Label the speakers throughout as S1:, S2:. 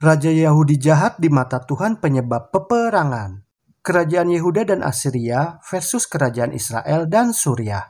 S1: Raja Yahudi jahat di mata Tuhan penyebab peperangan. Kerajaan Yehuda dan Asiria versus kerajaan Israel dan Suriah.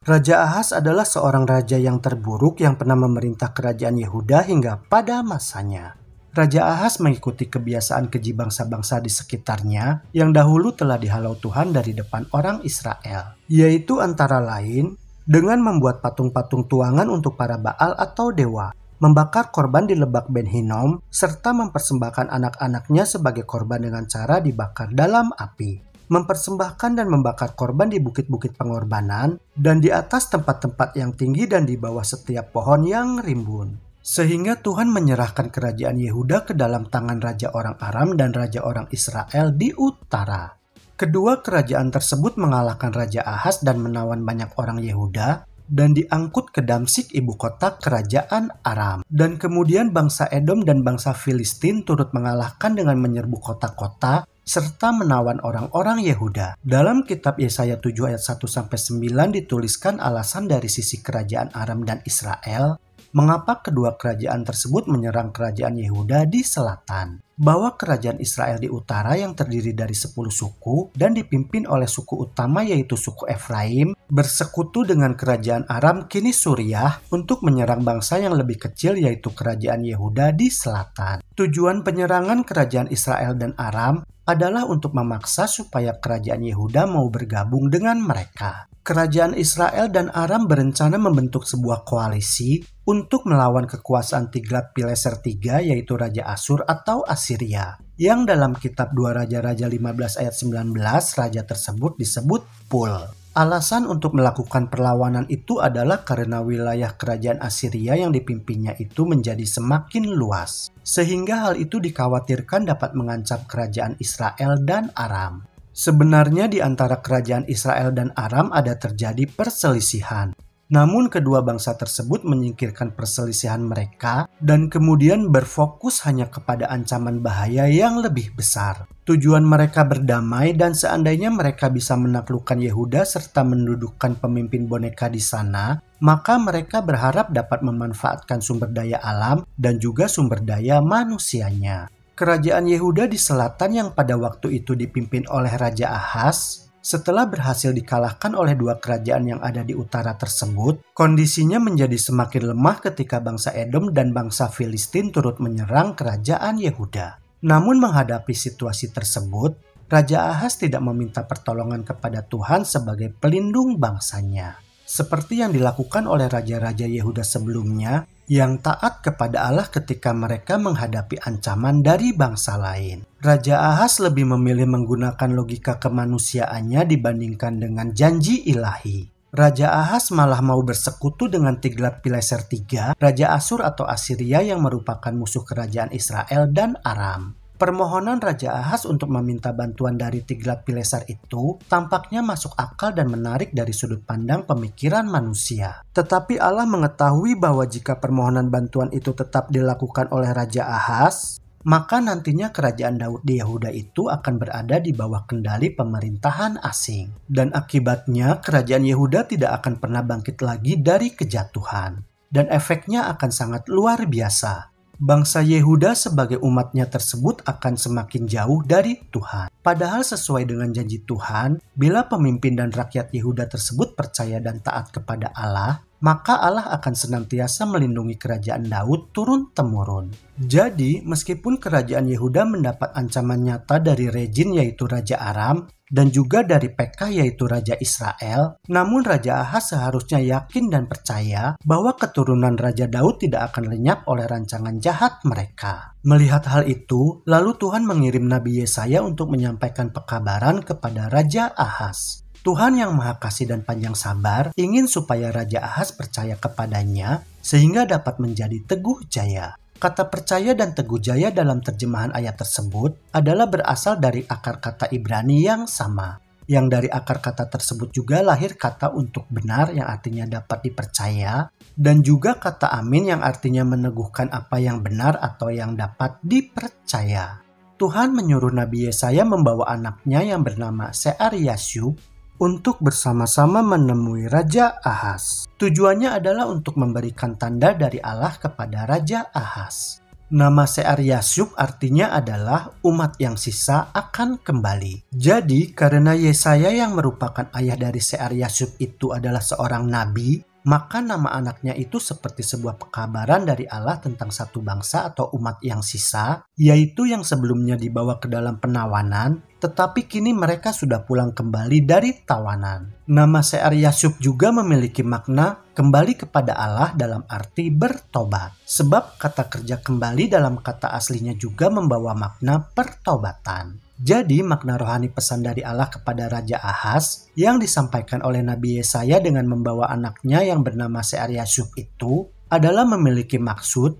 S1: Raja Ahaz adalah seorang raja yang terburuk yang pernah memerintah kerajaan Yehuda hingga pada masanya. Raja Ahaz mengikuti kebiasaan keji bangsa-bangsa di sekitarnya yang dahulu telah dihalau Tuhan dari depan orang Israel, yaitu antara lain dengan membuat patung-patung tuangan untuk para Baal atau dewa, membakar korban di lebak Ben Hinnom, serta mempersembahkan anak-anaknya sebagai korban dengan cara dibakar dalam api, mempersembahkan dan membakar korban di bukit-bukit pengorbanan, dan di atas tempat-tempat yang tinggi dan di bawah setiap pohon yang rimbun. Sehingga Tuhan menyerahkan kerajaan Yehuda ke dalam tangan Raja orang Aram dan Raja orang Israel di utara. Kedua kerajaan tersebut mengalahkan Raja Ahaz dan menawan banyak orang Yehuda dan diangkut ke Damsyik, ibu kota kerajaan Aram. Dan kemudian bangsa Edom dan bangsa Filistin turut mengalahkan dengan menyerbu kota-kota serta menawan orang-orang Yehuda. Dalam kitab Yesaya 7 ayat 1-9 dituliskan alasan dari sisi kerajaan Aram dan Israel mengapa kedua kerajaan tersebut menyerang kerajaan Yehuda di selatan. Bahwa kerajaan Israel di utara yang terdiri dari 10 suku dan dipimpin oleh suku utama yaitu suku Efraim bersekutu dengan kerajaan Aram kini Suriah untuk menyerang bangsa yang lebih kecil yaitu kerajaan Yehuda di selatan. Tujuan penyerangan kerajaan Israel dan Aram adalah untuk memaksa supaya kerajaan Yehuda mau bergabung dengan mereka. Kerajaan Israel dan Aram berencana membentuk sebuah koalisi untuk melawan kekuasaan Tiglat-Pileser III yaitu Raja Asyur atau Asiria. Yang dalam kitab 2 Raja-Raja 15 ayat 19 raja tersebut disebut Pul. Alasan untuk melakukan perlawanan itu adalah karena wilayah kerajaan Asiria yang dipimpinnya itu menjadi semakin luas. Sehingga hal itu dikhawatirkan dapat mengancam kerajaan Israel dan Aram. Sebenarnya di antara kerajaan Israel dan Aram ada terjadi perselisihan. Namun kedua bangsa tersebut menyingkirkan perselisihan mereka dan kemudian berfokus hanya kepada ancaman bahaya yang lebih besar. Tujuan mereka berdamai dan seandainya mereka bisa menaklukkan Yehuda serta mendudukkan pemimpin boneka di sana, maka mereka berharap dapat memanfaatkan sumber daya alam dan juga sumber daya manusianya. Kerajaan Yehuda di selatan yang pada waktu itu dipimpin oleh Raja Ahaz, setelah berhasil dikalahkan oleh dua kerajaan yang ada di utara tersebut, kondisinya menjadi semakin lemah ketika bangsa Edom dan bangsa Filistin turut menyerang kerajaan Yehuda. Namun menghadapi situasi tersebut, Raja Ahaz tidak meminta pertolongan kepada Tuhan sebagai pelindung bangsanya. Seperti yang dilakukan oleh raja-raja Yehuda sebelumnya, yang taat kepada Allah ketika mereka menghadapi ancaman dari bangsa lain. Raja Ahaz lebih memilih menggunakan logika kemanusiaannya dibandingkan dengan janji ilahi. Raja Ahaz malah mau bersekutu dengan Tiglat-Pileser III, Raja Asyur atau Asiria yang merupakan musuh kerajaan Israel dan Aram. Permohonan Raja Ahaz untuk meminta bantuan dari Tiglat-Pileser itu tampaknya masuk akal dan menarik dari sudut pandang pemikiran manusia. Tetapi Allah mengetahui bahwa jika permohonan bantuan itu tetap dilakukan oleh Raja Ahaz, maka nantinya kerajaan Daud di Yehuda itu akan berada di bawah kendali pemerintahan asing. Dan akibatnya kerajaan Yehuda tidak akan pernah bangkit lagi dari kejatuhan. Dan efeknya akan sangat luar biasa. Bangsa Yehuda sebagai umatnya tersebut akan semakin jauh dari Tuhan. Padahal sesuai dengan janji Tuhan, bila pemimpin dan rakyat Yehuda tersebut percaya dan taat kepada Allah, maka Allah akan senantiasa melindungi kerajaan Daud turun-temurun. Jadi, meskipun kerajaan Yehuda mendapat ancaman nyata dari Rezin yaitu Raja Aram, dan juga dari Pekah yaitu Raja Israel, namun Raja Ahaz seharusnya yakin dan percaya bahwa keturunan Raja Daud tidak akan lenyap oleh rancangan jahat mereka. Melihat hal itu, lalu Tuhan mengirim Nabi Yesaya untuk menyampaikan pekabaran kepada Raja Ahaz. Tuhan yang Maha Kasih dan panjang sabar ingin supaya Raja Ahaz percaya kepadanya sehingga dapat menjadi teguh jaya. Kata percaya dan teguh jaya dalam terjemahan ayat tersebut adalah berasal dari akar kata Ibrani yang sama. Yang dari akar kata tersebut juga lahir kata untuk benar yang artinya dapat dipercaya, dan juga kata amin yang artinya meneguhkan apa yang benar atau yang dapat dipercaya. Tuhan menyuruh Nabi Yesaya membawa anaknya yang bernama Sear Yashub untuk bersama-sama menemui Raja Ahaz. Tujuannya adalah untuk memberikan tanda dari Allah kepada Raja Ahaz. Nama Sear-Yashub artinya adalah umat yang sisa akan kembali. Jadi karena Yesaya yang merupakan ayah dari Sear-Yashub itu adalah seorang nabi, maka nama anaknya itu seperti sebuah pekabaran dari Allah tentang satu bangsa atau umat yang sisa, yaitu yang sebelumnya dibawa ke dalam penawanan, tetapi kini mereka sudah pulang kembali dari tawanan. Nama Sear-Yashub juga memiliki makna kembali kepada Allah dalam arti bertobat. Sebab kata kerja kembali dalam kata aslinya juga membawa makna pertobatan. Jadi makna rohani pesan dari Allah kepada Raja Ahaz yang disampaikan oleh Nabi Yesaya dengan membawa anaknya yang bernama Sear-Yashub itu adalah memiliki maksud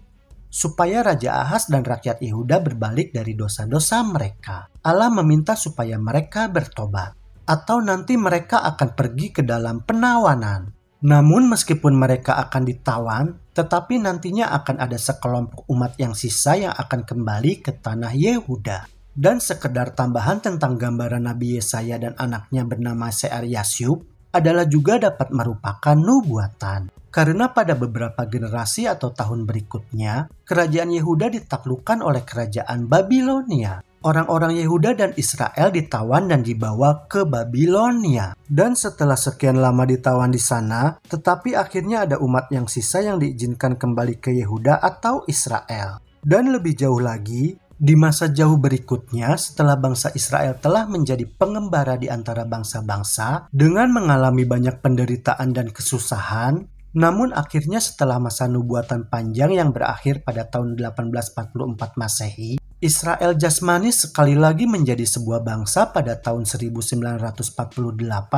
S1: supaya Raja Ahaz dan rakyat Yehuda berbalik dari dosa-dosa mereka. Allah meminta supaya mereka bertobat, atau nanti mereka akan pergi ke dalam penawanan. Namun meskipun mereka akan ditawan, tetapi nantinya akan ada sekelompok umat yang sisa yang akan kembali ke tanah Yehuda. Dan sekedar tambahan tentang gambaran Nabi Yesaya dan anaknya bernama Sear-Yashub adalah juga dapat merupakan nubuatan. Karena pada beberapa generasi atau tahun berikutnya, kerajaan Yehuda ditaklukkan oleh kerajaan Babilonia. Orang-orang Yehuda dan Israel ditawan dan dibawa ke Babilonia. Dan setelah sekian lama ditawan di sana, tetapi akhirnya ada umat yang sisa yang diizinkan kembali ke Yehuda atau Israel. Dan lebih jauh lagi, di masa jauh berikutnya, setelah bangsa Israel telah menjadi pengembara di antara bangsa-bangsa dengan mengalami banyak penderitaan dan kesusahan, namun akhirnya setelah masa nubuatan panjang yang berakhir pada tahun 1844 Masehi, Israel jasmani sekali lagi menjadi sebuah bangsa pada tahun 1948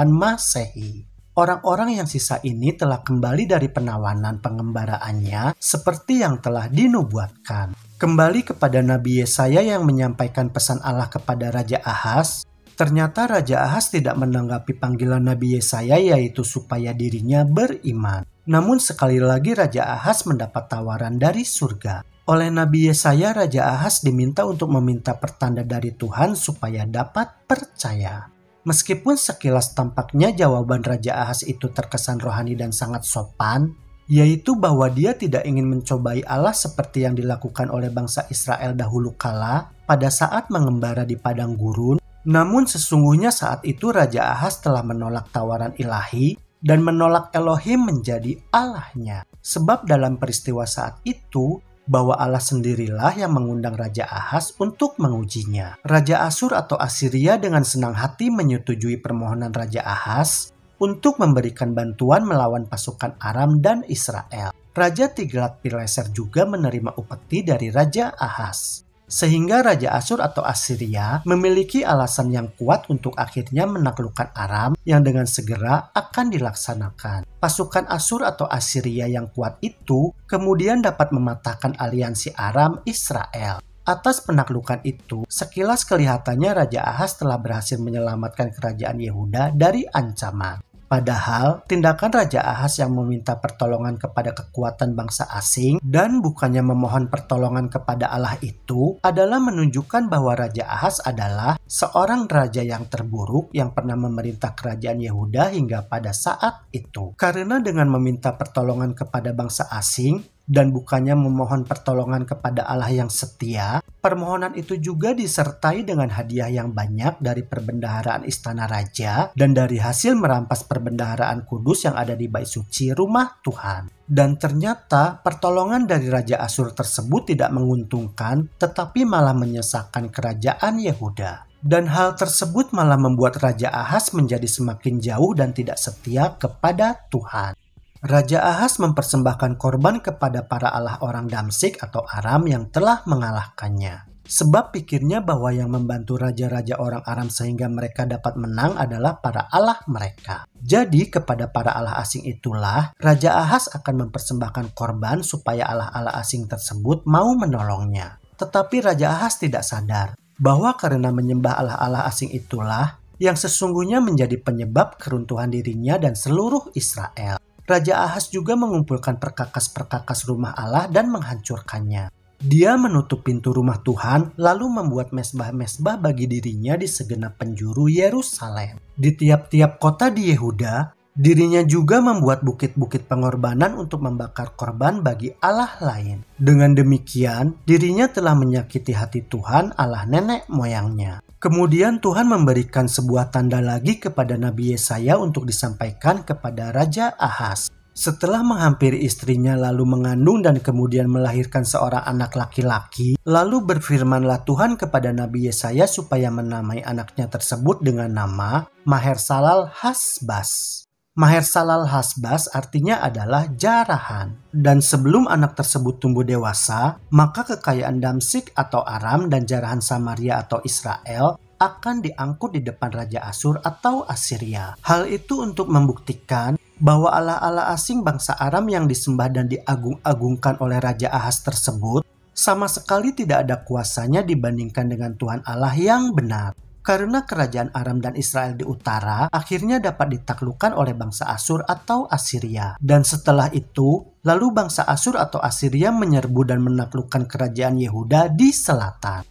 S1: Masehi. Orang-orang yang sisa ini telah kembali dari penawanan pengembaraannya seperti yang telah dinubuatkan. Kembali kepada Nabi Yesaya yang menyampaikan pesan Allah kepada Raja Ahaz, ternyata Raja Ahaz tidak menanggapi panggilan Nabi Yesaya yaitu supaya dirinya beriman. Namun sekali lagi Raja Ahaz mendapat tawaran dari surga. Oleh Nabi Yesaya, Raja Ahaz diminta untuk meminta pertanda dari Tuhan supaya dapat percaya. Meskipun sekilas tampaknya jawaban Raja Ahaz itu terkesan rohani dan sangat sopan, yaitu bahwa dia tidak ingin mencobai Allah seperti yang dilakukan oleh bangsa Israel dahulu kala pada saat mengembara di padang gurun. Namun sesungguhnya saat itu Raja Ahaz telah menolak tawaran ilahi dan menolak Elohim menjadi Allahnya. Sebab dalam peristiwa saat itu, bahwa Allah sendirilah yang mengundang Raja Ahaz untuk mengujinya. Raja Asyur atau Asiria dengan senang hati menyetujui permohonan Raja Ahaz untuk memberikan bantuan melawan pasukan Aram dan Israel. Raja Tiglat-Pileser juga menerima upeti dari Raja Ahaz. Sehingga Raja Asyur atau Asiria memiliki alasan yang kuat untuk akhirnya menaklukkan Aram yang dengan segera akan dilaksanakan. Pasukan Asyur atau Asiria yang kuat itu kemudian dapat mematahkan aliansi Aram Israel. Atas penaklukan itu, sekilas kelihatannya Raja Ahaz telah berhasil menyelamatkan kerajaan Yehuda dari ancaman. Padahal, tindakan Raja Ahaz yang meminta pertolongan kepada kekuatan bangsa asing dan bukannya memohon pertolongan kepada Allah itu adalah menunjukkan bahwa Raja Ahaz adalah seorang raja yang terburuk yang pernah memerintah kerajaan Yehuda hingga pada saat itu. Karena dengan meminta pertolongan kepada bangsa asing dan bukannya memohon pertolongan kepada Allah yang setia, permohonan itu juga disertai dengan hadiah yang banyak dari perbendaharaan istana raja dan dari hasil merampas perbendaharaan kudus yang ada di bait suci rumah Tuhan. Dan ternyata pertolongan dari Raja Asyur tersebut tidak menguntungkan, tetapi malah menyesakkan kerajaan Yehuda. Dan hal tersebut malah membuat Raja Ahaz menjadi semakin jauh dan tidak setia kepada Tuhan. Raja Ahaz mempersembahkan korban kepada para allah orang Damsyik atau Aram yang telah mengalahkannya. Sebab pikirnya bahwa yang membantu raja-raja orang Aram sehingga mereka dapat menang adalah para allah mereka. Jadi kepada para allah asing itulah Raja Ahaz akan mempersembahkan korban supaya allah-allah asing tersebut mau menolongnya. Tetapi Raja Ahaz tidak sadar bahwa karena menyembah allah-allah asing itulah yang sesungguhnya menjadi penyebab keruntuhan dirinya dan seluruh Israel. Raja Ahaz juga mengumpulkan perkakas-perkakas rumah Allah dan menghancurkannya. Dia menutup pintu rumah Tuhan, lalu membuat mezbah-mezbah bagi dirinya di segenap penjuru Yerusalem. Di tiap-tiap kota di Yehuda, dirinya juga membuat bukit-bukit pengorbanan untuk membakar korban bagi Allah lain. Dengan demikian, dirinya telah menyakiti hati Tuhan Allah nenek moyangnya. Kemudian Tuhan memberikan sebuah tanda lagi kepada Nabi Yesaya untuk disampaikan kepada Raja Ahaz. Setelah menghampiri istrinya lalu mengandung dan kemudian melahirkan seorang anak laki-laki, lalu berfirmanlah Tuhan kepada Nabi Yesaya supaya menamai anaknya tersebut dengan nama Maher-Shalal-Hash-Baz. Maher-Shalal-Hash-Baz artinya adalah jarahan. Dan sebelum anak tersebut tumbuh dewasa, maka kekayaan Damsyik atau Aram dan jarahan Samaria atau Israel akan diangkut di depan Raja Asyur atau Assyria. Hal itu untuk membuktikan bahwa allah-allah asing bangsa Aram yang disembah dan diagung-agungkan oleh Raja Ahaz tersebut sama sekali tidak ada kuasanya dibandingkan dengan Tuhan Allah yang benar. Karena kerajaan Aram dan Israel di utara akhirnya dapat ditaklukkan oleh bangsa Asyur atau Assyria. Dan setelah itu, lalu bangsa Asyur atau Assyria menyerbu dan menaklukkan kerajaan Yehuda di selatan.